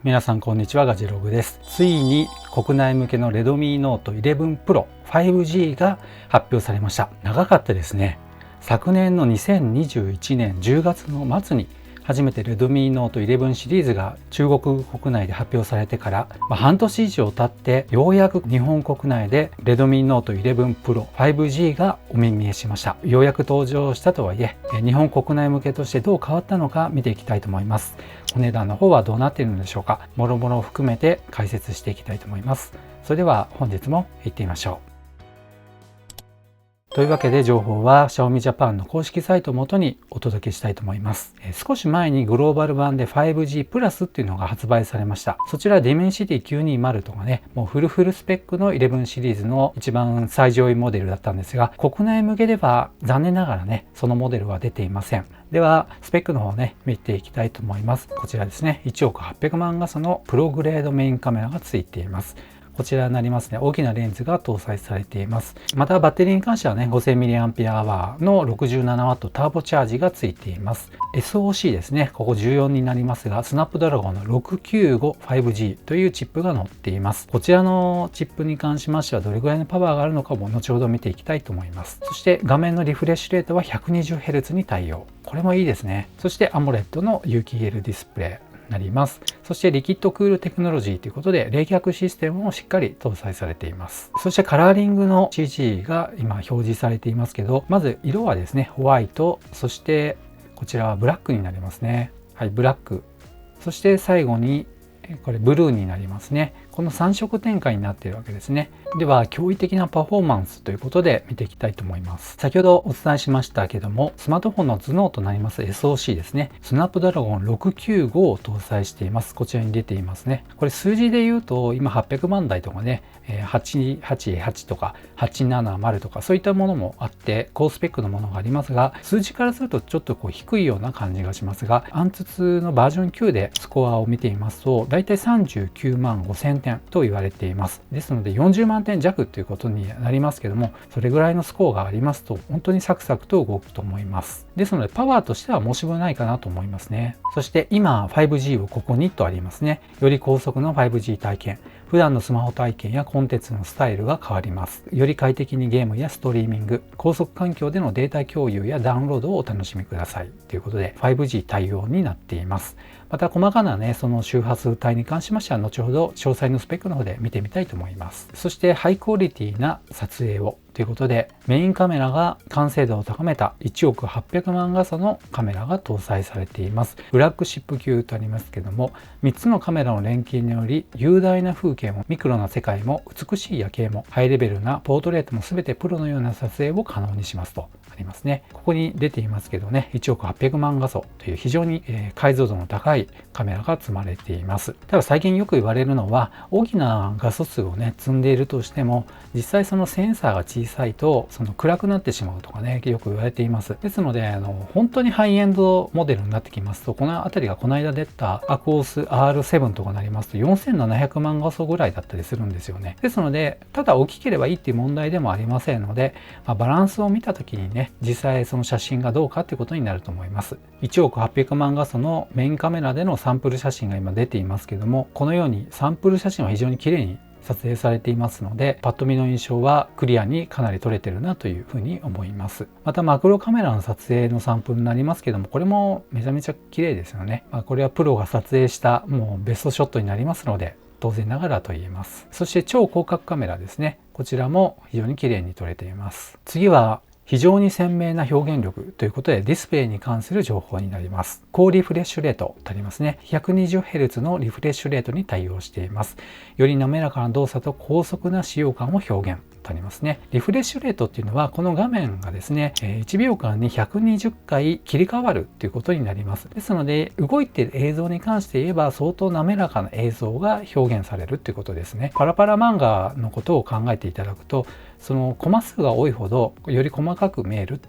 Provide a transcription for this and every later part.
皆さんこんにちは、ガジェログです。ついに国内向けの Redmi Note 11 Pro 5G が発表されました。長かったですね。昨年の2021年10月の末に初めて Redmi Note 11シリーズが中国国内で発表されてから、半年以上経ってようやく日本国内で Redmi Note 11 Pro 5G がお目見えしました。ようやく登場したとはいえ、日本国内向けとしてどう変わったのか見ていきたいと思います。お値段の方はどうなっているのでしょうか。もろもろを含めて解説していきたいと思います。それでは本日も行ってみましょう。というわけで情報は Xiaomi Japan の公式サイトをもとにお届けしたいと思います。少し前にグローバル版で 5G プラスっていうのが発売されました。そちら Dimensity 920とかね、もうフルスペックの11シリーズの一番最上位モデルだったんですが、国内向けでは残念ながらね、そのモデルは出ていません。ではスペックの方ね、見ていきたいと思います。こちらですね、1億800万画素のプログレードメインカメラがついています。こちらになりますね。大きなレンズが搭載されています。またバッテリーに関してはね、5000mAh の 67W ターボチャージがついています。SoC ですね。ここ14になりますが、スナップドラゴンの 695-5G というチップが載っています。こちらのチップに関しましてはどれぐらいのパワーがあるのかも後ほど見ていきたいと思います。そして画面のリフレッシュレートは 120Hz に対応。これもいいですね。そして AMOLED の有機 EL ディスプレイ。なります。そしてリキッドクールテクノロジーということで冷却システムもしっかり搭載されています。そしてカラーリングの CG が今表示されていますけど、まず色はですねホワイト、そしてこちらはブラックになりますね。はい、ブラック、そして最後にこれブルーになりますね。この3色展開になっているわけですね。では驚異的なパフォーマンスということで見ていきたいと思います。先ほどお伝えしましたけども、スマートフォンの頭脳となります SoC ですね。スナップドラゴン695を搭載しています。こちらに出ていますね。これ数字で言うと今800万台とかね、888とか870とかそういったものもあって高スペックのものがありますが、数字からするとちょっと低いような感じがしますが、アンツツのバージョン9でスコアを見ていますとだいたい39万5000点と言われています。ですので40万点弱ということになりますけども、それぐらいのスコアがありますと本当にサクサクと動くと思います。ですのでパワーとしては申し分ないかなと思いますね。そして今 5G をここにとありますね。より高速の 5G 体験、普段のスマホ体験やコンテンツのスタイルが変わります。より快適にゲームやストリーミング、高速環境でのデータ共有やダウンロードをお楽しみくださいということで 5G 対応になっています。また細かなね、その周波数帯に関しましては後ほど詳細のスペックの方で見てみたいと思います。そしてハイクオリティな撮影をということで、メインカメラが完成度を高めた1億800万画素のカメラが搭載されています。フラッグシップ級とありますけども、3つのカメラの連携により雄大な風景もミクロな世界も美しい夜景もハイレベルなポートレートも全てプロのような撮影を可能にしますとありますね。ここに出ていますけどね、1億800万画素という非常に解像度の高いカメラが積まれています。ただ最近よく言われるのは、大きな画素数をね積んでいるとしても実際そのセンサーが小さいと暗くなってしまうとかね、よく言われています。ですので本当にハイエンドモデルになってきますと、この辺りがこの間出たアコース R7 とかなりますと4700万画素ぐらいだったりするんですよね。ですのでただ大きければいいっていう問題でもありませんので、バランスを見た時にね、実際その写真がどうかっていうことになると思います。1億800万画素のメインカメラでのサンプル写真が今出ていますけども、このようにサンプル写真は非常に綺麗に撮影されていますので、パッと見の印象はクリアにかなり撮れてるなというふうに思います。またマクロカメラの撮影のサンプルになりますけども、これもめちゃめちゃ綺麗ですよね。これはプロが撮影したもうベストショットになりますので当然ながらと言えます。そして超広角カメラですね。こちらも非常に綺麗に撮れています。次は非常に鮮明な表現力ということでディスプレイに関する情報になります。高リフレッシュレートとありますね。120Hz のリフレッシュレートに対応しています。より滑らかな動作と高速な使用感を表現とありますね。リフレッシュレートっていうのはこの画面がですね、1秒間に120回切り替わるということになります。ですので動いている映像に関して言えば相当滑らかな映像が表現されるということですね。パラパラ漫画のことを考えていただくと、そのコマ数が多いほどより細かく見える、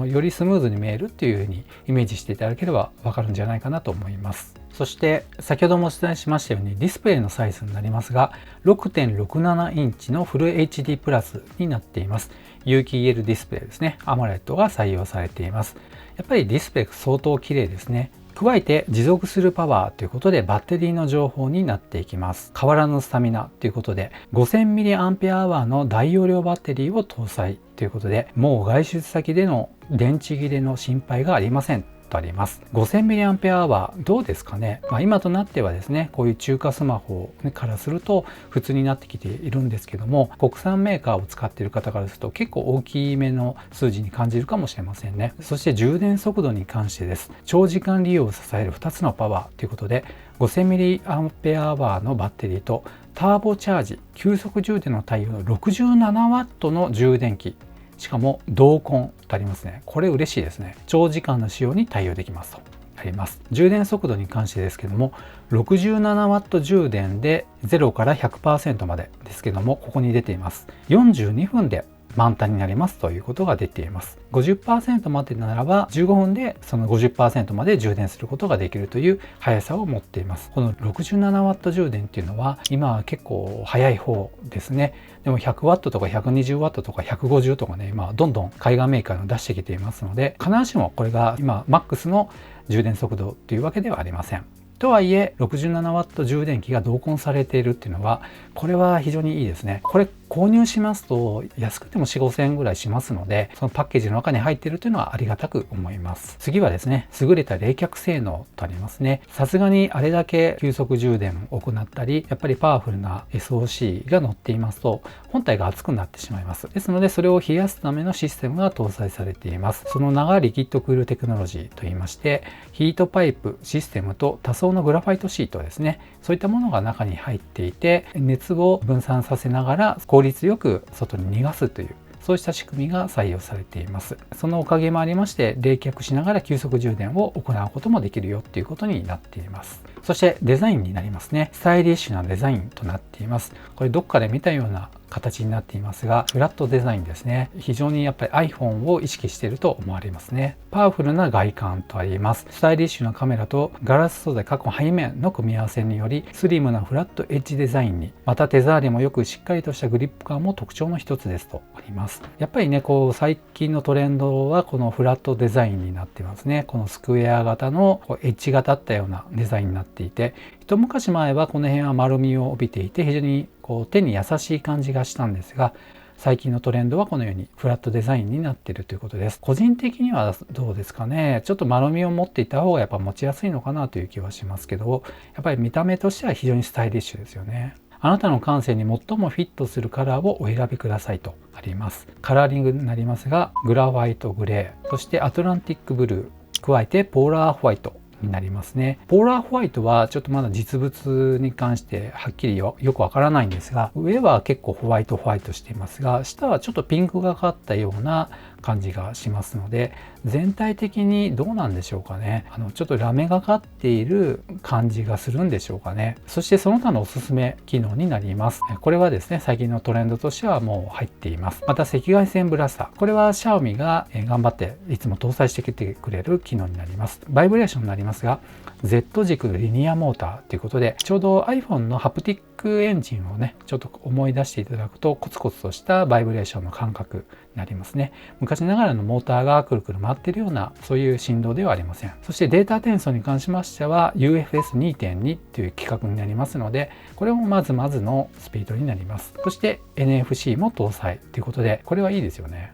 よりスムーズに見えるっていうふうにイメージしていただければわかるんじゃないかなと思います。そして先ほどもお伝えしましたようにディスプレイのサイズになりますが 6.67 インチのフル HD プラスになっています。有機 EL ディスプレイですね。AMOLED が採用されています。やっぱりディスプレイ相当綺麗ですね。加えて持続するパワーということでバッテリーの情報になっていきます。変わらぬスタミナということで 5000mAh の大容量バッテリーを搭載ということで、もう外出先での電池切れの心配がありませんとあります。 5000mAh どうですかね。今となってはですね、こういう中華スマホからすると普通になってきているんですけども、国産メーカーを使っている方からすると結構大きめの数字に感じるかもしれませんね。そして充電速度に関してです。長時間利用を支える2つのパワーということで 5000mAh のバッテリーとターボチャージ急速充電の対応の 67W の充電器、しかも同梱とありますね。これ嬉しいですね。長時間の使用に対応できますとあります。充電速度に関してですけども、67W 充電で0から 100% までですけども、ここに出ています。42分で満タンになりますということが出ています。50% までならば15分でその 50% まで充電することができるという速さを持っています。この 67W 充電っていうのは今は結構速い方ですね。でも 100W とか 120W とか150とかね、今どんどん海外メーカーが出してきていますので、必ずしもこれが今マックスの充電速度というわけではありません。とはいえ 67W 充電器が同梱されているっていうのは、これは非常にいいですね。これ購入しますと安くても 4,5,000円ぐらいしますので、そのパッケージの中に入っているというのはありがたく思います。次はですね、優れた冷却性能とありますね。さすがにあれだけ急速充電を行ったり、やっぱりパワフルな SOC が乗っていますと本体が熱くなってしまいます。ですのでそれを冷やすためのシステムが搭載されています。その名がリキッドクールテクノロジーといいまして、ヒートパイプシステムと多層のグラファイトシートですね、そういったものが中に入っていて、熱を分散させながら効率よく外に逃がすという、そうした仕組みが採用されています。そのおかげもありまして、冷却しながら急速充電を行うこともできるよっていうことになっています。そしてデザインになりますね。スタイリッシュなデザインとなっています。これどっかで見たような形になっていますが、フラットデザインですね。非常にやっぱり iPhone を意識していると思われますね。パワフルな外観とあります。スタイリッシュなカメラとガラス素材過去背面の組み合わせにより、スリムなフラットエッジデザインに、また手触りもよくしっかりとしたグリップ感も特徴の一つですとあります。やっぱりね、こう最近のトレンドはこのフラットデザインになっていますね。このスクエア型のエッジが立ったようなデザインになっていて、一昔前はこの辺は丸みを帯びていて、非常にこう手に優しい感じがしたんですが、最近のトレンドはこのようにフラットデザインになっているということです。個人的にはどうですかね。ちょっと丸みを持っていた方がやっぱ持ちやすいのかなという気はしますけど、やっぱり見た目としては非常にスタイリッシュですよね。あなたの感性に最もフィットするカラーをお選びくださいとあります。カラーリングになりますが、グラファイトグレー、そしてアトランティックブルー、加えてポーラーホワイトになりますね。ポーラーホワイトはちょっとまだ実物に関してはっきりよくわからないんですが、上は結構ホワイトしていますが、下はちょっとピンクがかったような感じがしますので、全体的にどうなんでしょうかね。ちょっとラメがかっている感じがするんでしょうかね。そしてその他のおすすめ機能になります。これはですね、最近のトレンドとしてはもう入っています。また赤外線ブラスター。これは Xiaomi が頑張っていつも搭載してきてくれる機能になります。バイブレーションになりますが、Z 軸リニアモーターということで、ちょうど iPhone のハプティックエンジンをね、ちょっと思い出していただくと、コツコツとしたバイブレーションの感覚になりますね。昔ながらのモーターがくるくる回っているような、そういう振動ではありません。そしてデータ転送に関しましては UFS2.2 という規格になりますので、これもまずまずのスピードになります。そして NFC も搭載ということで、これはいいですよね。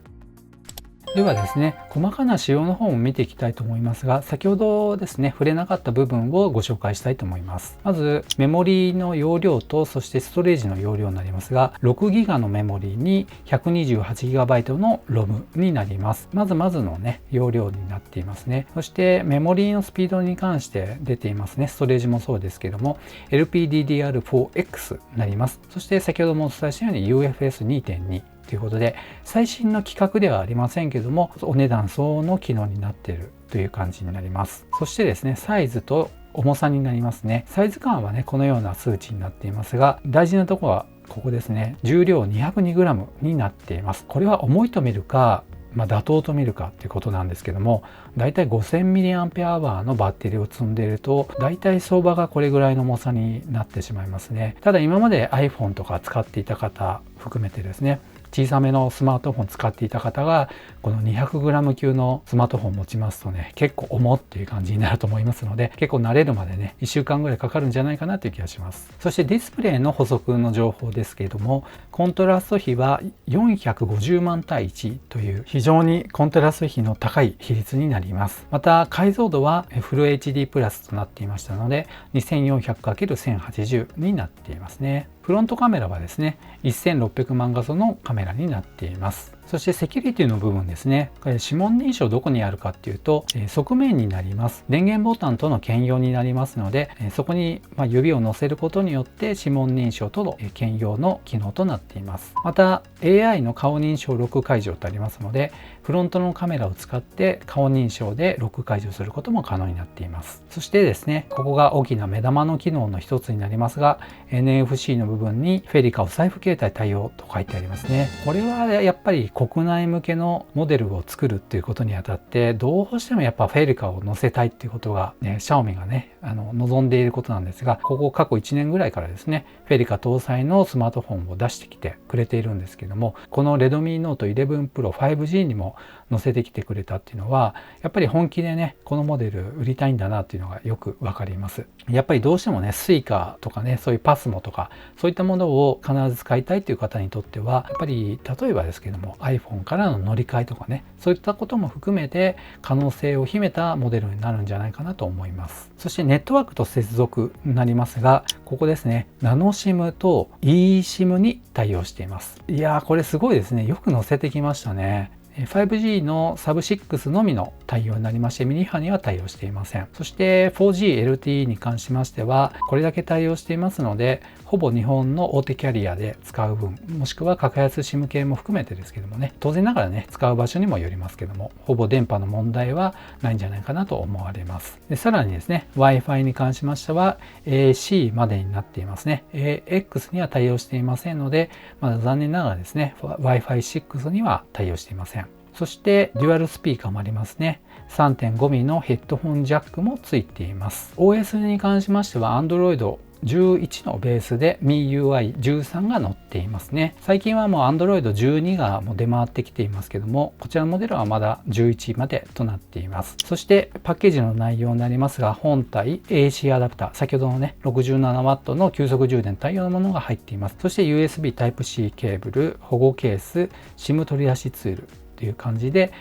ではですね、細かな仕様の方も見ていきたいと思いますが、先ほどですね、触れなかった部分をご紹介したいと思います。まず、メモリの容量と、そしてストレージの容量になりますが、6GB のメモリに 128GB の ROM になります。まずのね、容量になっていますね。そして、メモリのスピードに関して出ていますね。ストレージもそうですけども、LPDDR4X になります。そして、先ほどもお伝えしたように UFS2.2ということで、最新の規格ではありませんけども、お値段相応の機能になっているという感じになります。そしてですね、サイズと重さになりますね。サイズ感はね、このような数値になっていますが、大事なところはここですね。重量 202g になっています。これは重いと見るか、妥当と見るかということなんですけども、だいたい 5000mAh のバッテリーを積んでいると、だいたい相場がこれぐらいの重さになってしまいますね。ただ今まで iPhone とか使っていた方含めてですね、小さめのスマートフォン使っていた方がこの 200g 級のスマートフォンを持ちますとね、結構重っていう感じになると思いますので、結構慣れるまでね1週間ぐらいかかるんじゃないかなという気がします。そしてディスプレイの補足の情報ですけれども、コントラスト比は450万対1という非常にコントラスト比の高い比率になります。また解像度はフル HD プラスとなっていましたので 2400×1080 になっていますね。フロントカメラはですね1600万画素のカメラになっています。そしてセキュリティの部分ですね、指紋認証どこにあるかっていうと側面になります。電源ボタンとの兼用になりますので、そこに指を乗せることによって指紋認証との兼用の機能となっています。また AI の顔認証ロック解除とありますので、フロントのカメラを使って顔認証でロック解除することも可能になっています。そしてですね、ここが大きな目玉の機能の一つになりますが、 NFC の部分にフェリカお財布携帯対応と書いてありますね。これはやっぱり国内向けのモデルを作るっていうことにあたって、どうしてもやっぱフェリカを載せたいっていうことがね、シャオミがね望んでいることなんですが、ここ過去1年ぐらいからですね、フェリカ搭載のスマートフォンを出してきてくれているんですけども、この Redmi Note 11 Pro 5G にも載せてきてくれたっていうのは、やっぱり本気でねこのモデル売りたいんだなっていうのがよくわかります。やっぱりどうしてもね Suica とかね、そういう PASMO とかそういったものを必ず使いたいという方にとっては、やっぱり例えばですけども iPhone からの乗り換えとかね、そういったことも含めて可能性を秘めたモデルになるんじゃないかなと思います。そしてネットワークと接続になりますが、ここですね、ナノ SIM と eSIM に対応しています。いやー、これすごいですね。よく載せてきましたね。5G のサブ6のみの対応になりまして、ミニ波には対応していません。そして 4G LTE に関しましてはこれだけ対応していますので、ほぼ日本の大手キャリアで使う分、もしくは格安 SIM 系も含めてですけどもね、当然ながらね使う場所にもよりますけども、ほぼ電波の問題はないんじゃないかなと思われます。でさらにですね、 Wi-Fi に関しましては AC までになっていますね。 AX には対応していませんので、まだ残念ながらですね Wi-Fi6 には対応していません。そしてデュアルスピーカーもありますね。 3.5mm のヘッドホンジャックもついています。 OS に関しましては Android 11のベースで MIUI13 が載っていますね。最近はもう Android 12がもう出回ってきていますけども、こちらのモデルはまだ11までとなっています。そしてパッケージの内容になりますが、本体 AC アダプター、先ほどのね 67W の急速充電対応のものが入っています。そして USB Type-C ケーブル、保護ケース、SIM 取り出しツールという感じで、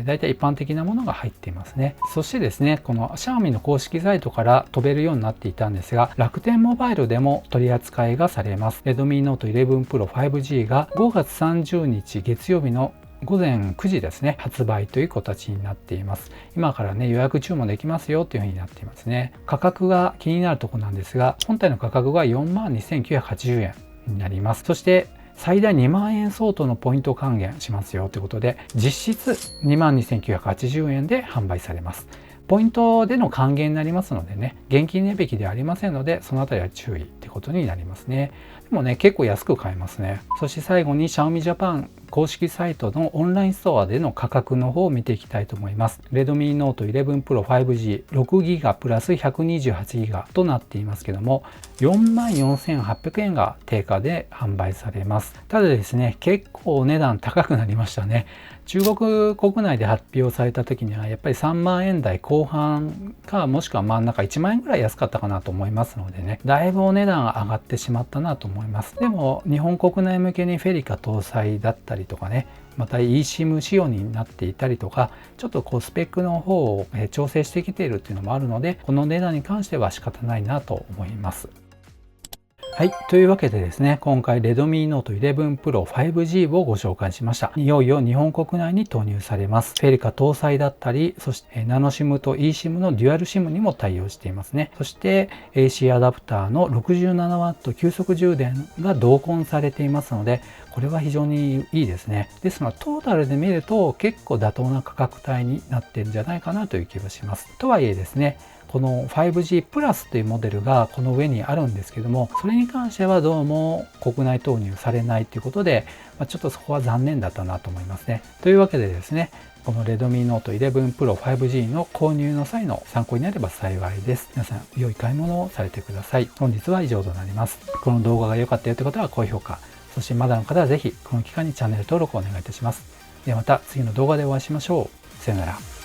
だいたい一般的なものが入っていますね。そしてですね、この Xiaomi の公式サイトから飛べるようになっていたんですが、楽天モバイルでも取り扱いがされます。 Redmi Note 11 Pro 5G が5月30日月曜日の午前9時ですね、発売という形になっています。今からね予約注文できますよというふうになっていますね。価格が気になるところなんですが、本体の価格が 42,980 円になります。そして最大2万円相当のポイント還元しますよということで、実質 22,980 円で販売されます。ポイントでの還元になりますのでね、現金値引きではありませんので、そのあたりは注意ってことになりますね。でもね、結構安く買えますね。そして最後に Xiaomi Japan 公式サイトのオンラインストアでの価格の方を見ていきたいと思います。Redmi Note 11 Pro 5G 6GB プラス 128GB となっていますけども、44,800 円が定価で販売されます。ただですね、結構お値段高くなりましたね。中国国内で発表された時にはやっぱり3万円台後半か、もしくは真ん中1万円ぐらい安かったかなと思いますのでね、だいぶお値段上がってしまったなと思います。でも日本国内向けにフェリカ搭載だったりとかね、また eSIM 仕様になっていたりとか、ちょっとこうスペックの方を調整してきているっていうのもあるので、この値段に関しては仕方ないなと思います。はい。というわけでですね、今回 Redmi Note 11 Pro 5G をご紹介しました。いよいよ日本国内に投入されます。フェリカ搭載だったり、そしてナノ SIM と eSIM のデュアル SIM にも対応していますね。そして AC アダプターの 67W 急速充電が同梱されていますので、これは非常にいいですね。ですがトータルで見ると結構妥当な価格帯になってるんじゃないかなという気がします。とはいえですね、この 5G プラスというモデルがこの上にあるんですけども、それに関してはどうも国内投入されないということで、ちょっとそこは残念だったなと思いますね。というわけでですね、この Redmi Note 11 Pro 5G の購入の際の参考になれば幸いです。皆さん良い買い物をされてください。本日は以上となります。この動画が良かったよという方は高評価、そしてまだの方はぜひこの機会にチャンネル登録をお願いいたします。ではまた次の動画でお会いしましょう。さよなら。